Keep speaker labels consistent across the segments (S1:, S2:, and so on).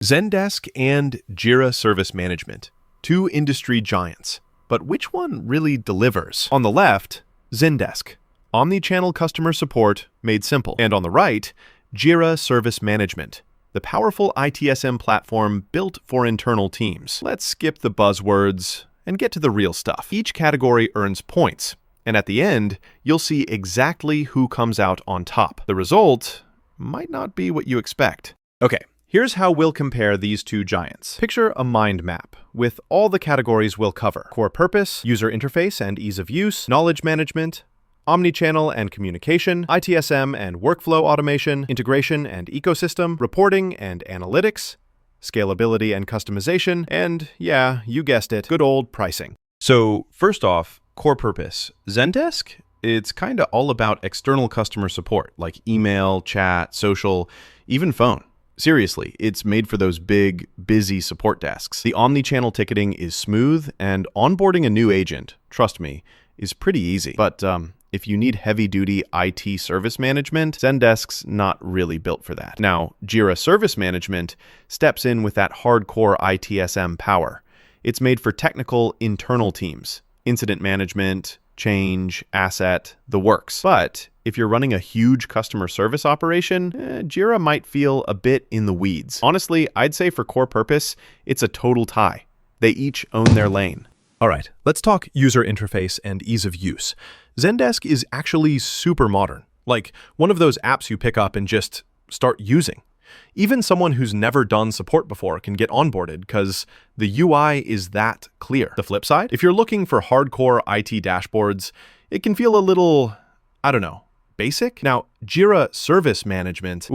S1: Zendesk and Jira Service Management, two industry giants. But which one really delivers? On the left, Zendesk, omni-channel customer support made simple. And on the right, Jira Service Management, the powerful ITSM platform built for internal teams. Let's skip the buzzwords and get to the real stuff. Each category earns points, and at the end, you'll see exactly who comes out on top. The result might not be what you expect. Okay. Here's how we'll compare these two giants. Picture a mind map with all the categories we'll cover: core purpose, user interface and ease of use, knowledge management, omnichannel and communication, ITSM and workflow automation, integration and ecosystem, reporting and analytics, scalability and customization, and yeah, you guessed it, good old pricing. So first off, core purpose. Zendesk? It's kind of all about external customer support, like email, chat, social, even phone. Seriously, it's made for those big, busy support desks. The omni-channel ticketing is smooth, and onboarding a new agent, trust me, is pretty easy. But if you need heavy-duty IT service management, Zendesk's not really built for that. Now, Jira Service Management steps in with that hardcore ITSM power. It's made for technical internal teams, incident management, change, asset, the works. But if you're running a huge customer service operation, Jira might feel a bit in the weeds. Honestly, I'd say for core purpose, it's a total tie. They each own their lane. All right, let's talk user interface and ease of use. Zendesk is actually super modern, like one of those apps you pick up and just start using. Even someone who's never done support before can get onboarded because the UI is that clear. The flip side, if you're looking for hardcore IT dashboards, it can feel a little, I don't know, basic? Now, Jira Service Management,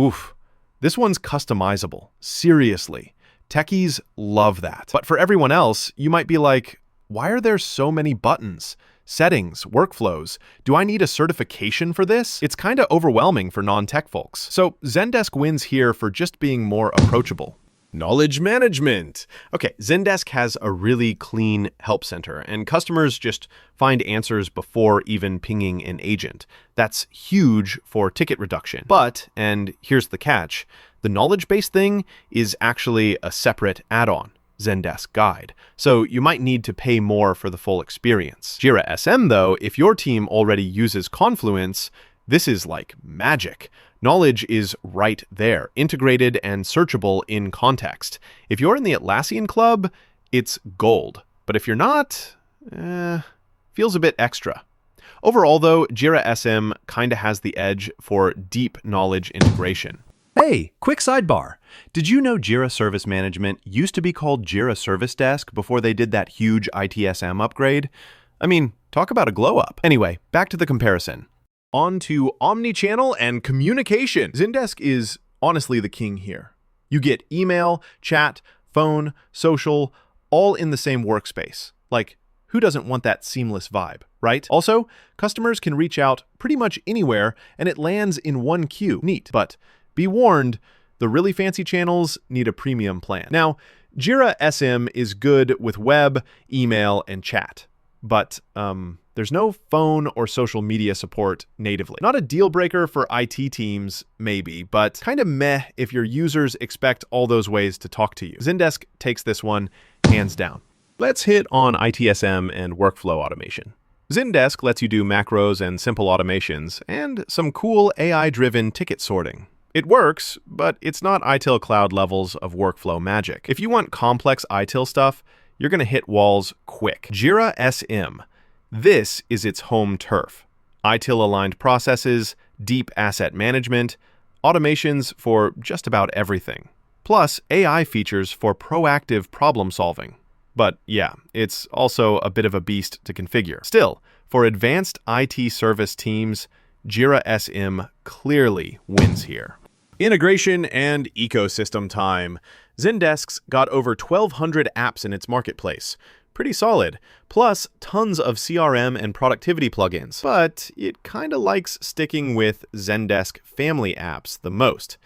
S1: this one's customizable. Seriously. Techies love that. But for everyone else, you might be like, why are there so many buttons? Settings, workflows. Do I need a certification for this? It's kind of overwhelming for non-tech folks. So Zendesk wins here for just being more approachable. Knowledge management. Okay, Zendesk has a really clean help center, and customers just find answers before even pinging an agent. That's huge for ticket reduction. But, and here's the catch, the knowledge-based thing is actually a separate add-on. Zendesk Guide. So you might need to pay more for the full experience. Jira SM though, if your team already uses Confluence, this is like magic. Knowledge is right there, integrated and searchable in context. If you're in the Atlassian club, it's gold. But if you're not, feels a bit extra. Overall though, Jira SM kinda has the edge for deep knowledge integration. Hey, quick sidebar. Did you know Jira Service Management used to be called Jira Service Desk before they did that huge ITSM upgrade? I mean, talk about a glow up. Anyway, back to the comparison. On to omnichannel and communication. Zendesk is honestly the king here. You get email, chat, phone, social, all in the same workspace. Like, who doesn't want that seamless vibe, right? Also, customers can reach out pretty much anywhere and it lands in one queue. Neat, but be warned, the really fancy channels need a premium plan. Now, Jira SM is good with web, email, and chat, but there's no phone or social media support natively. Not a deal breaker for IT teams, maybe, but kind of meh if your users expect all those ways to talk to you. Zendesk takes this one hands down. Let's hit on ITSM and workflow automation. Zendesk lets you do macros and simple automations, and some cool AI-driven ticket sorting. It works, but it's not ITIL Cloud levels of workflow magic. If you want complex ITIL stuff, you're going to hit walls quick. Jira SM. This is its home turf. ITIL-aligned processes, deep asset management, automations for just about everything. Plus, AI features for proactive problem solving. But yeah, it's also a bit of a beast to configure. Still, for advanced IT service teams, Jira SM clearly wins here. Integration and ecosystem time. Zendesk's got over 1,200 apps in its marketplace. Pretty solid. Plus, tons of CRM and productivity plugins. But it kinda likes sticking with Zendesk family apps the most.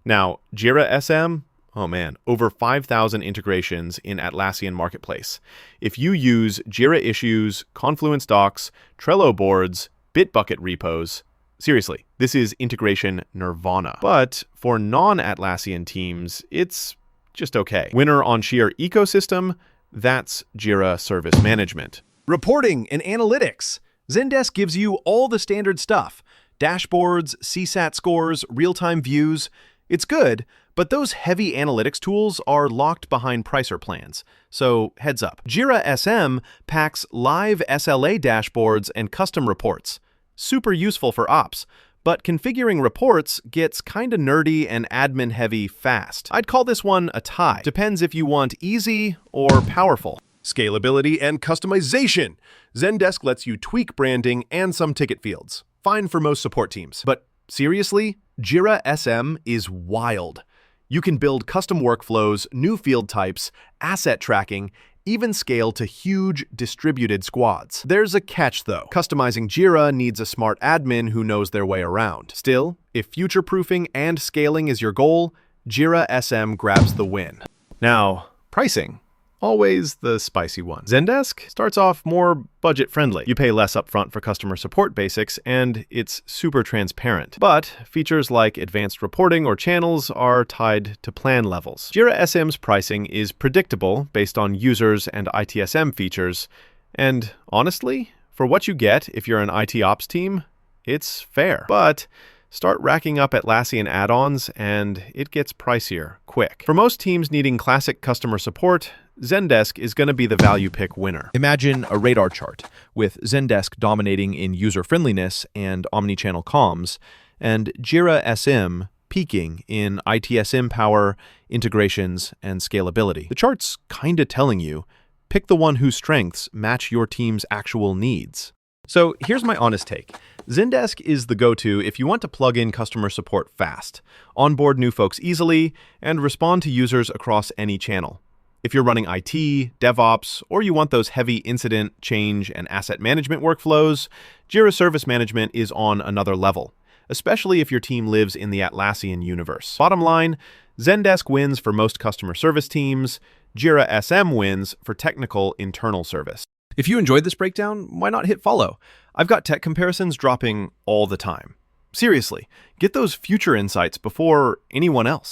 S1: Now, Jira SM, oh man, over 5,000 integrations in Atlassian Marketplace. If you use Jira Issues, Confluence Docs, Trello boards, Bitbucket repos, seriously, this is integration nirvana. But for non-Atlassian teams, it's just okay. Winner on sheer ecosystem, that's Jira Service Management.
S2: Reporting and analytics. Zendesk gives you all the standard stuff. Dashboards, CSAT scores, real-time views. It's good, but those heavy analytics tools are locked behind pricer plans. So heads up. Jira SM packs live SLA dashboards and custom reports. Super useful for ops. But configuring reports gets kinda nerdy and admin heavy fast. I'd call this one a tie. Depends if you want easy or powerful.
S3: Scalability and customization. Zendesk lets you tweak branding and some ticket fields. Fine for most support teams.
S1: But seriously, Jira SM is wild. You can build custom workflows, new field types, asset tracking, even scale to huge distributed squads. There's a catch though. Customizing Jira needs a smart admin who knows their way around. Still, if future-proofing and scaling is your goal, Jira SM grabs the win. Now, pricing. Always the spicy one. Zendesk starts off more budget-friendly. You pay less upfront for customer support basics, and it's super transparent. But features like advanced reporting or channels are tied to plan levels. Jira SM's pricing is predictable based on users and ITSM features, and honestly, for what you get if you're an IT ops team, it's fair. But start racking up Atlassian add-ons, and it gets pricier quick. For most teams needing classic customer support, Zendesk is going to be the value pick winner.
S2: Imagine a radar chart with Zendesk dominating in user-friendliness and omnichannel comms, and Jira SM peaking in ITSM power, integrations, and scalability. The chart's kinda telling you, pick the one whose strengths match your team's actual needs. So here's my honest take. Zendesk is the go-to if you want to plug in customer support fast, onboard new folks easily, and respond to users across any channel. If you're running IT, DevOps, or you want those heavy incident, change, and asset management workflows, Jira Service Management is on another level, especially if your team lives in the Atlassian universe. Bottom line, Zendesk wins for most customer service teams, Jira SM wins for technical internal service. If you enjoyed this breakdown, why not hit follow? I've got tech comparisons dropping all the time. Seriously, get those future insights before anyone else.